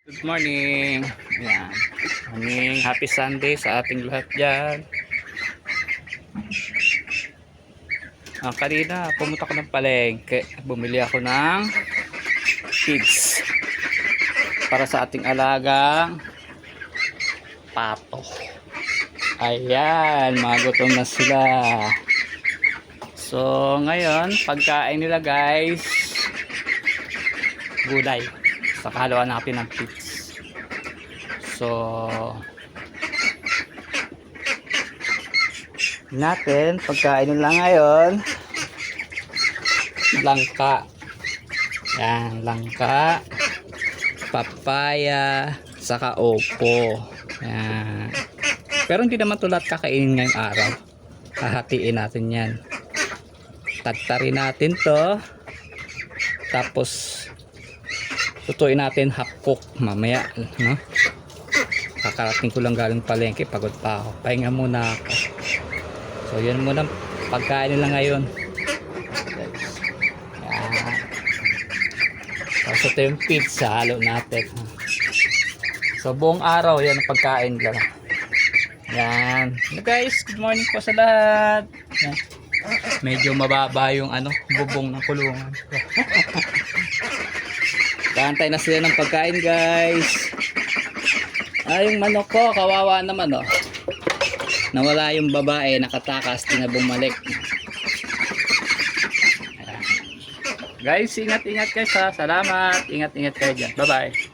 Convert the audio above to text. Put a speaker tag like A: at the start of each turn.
A: Good morning. Ayan. Morning. Happy Sunday sa ating lahat dyan. Kanina, pumunta ko ng palengke. Bumili ako ng feeds para sa ating alagang pato. Ayan, mga gutom na sila. So, ngayon, pagkain nila guys, gulay. Saka haluan natin ng feeds. So, natin pagkain nila ngayon, langka. Yan, langka, papaya, saka opo. Yan. Pero hindi naman ito lahat kakainin ngayong araw. Hahatiin natin yan. Tagtarin natin to. Tapos tutuin natin half cook mamaya, no? Kakarating ko lang galing palengke, pagod pa ako. Pahinga muna ako. So yun muna pagkain nila ngayon. Yan. Tapos ito yung pizza, halo natin. So buong araw yan ang pagkain nila. Yan. Hello guys, good morning po sa lahat. Yan. Medyo mababa yung bubong ng kulungan. Kaantay na sila ng pagkain guys. Yung manok ko, kawawa naman nawala yung babae, nakatakas, di na bumalik. Ayan. Guys, ingat-ingat kayo. Salamat. Ingat-ingat kayo dyan. Bye-bye.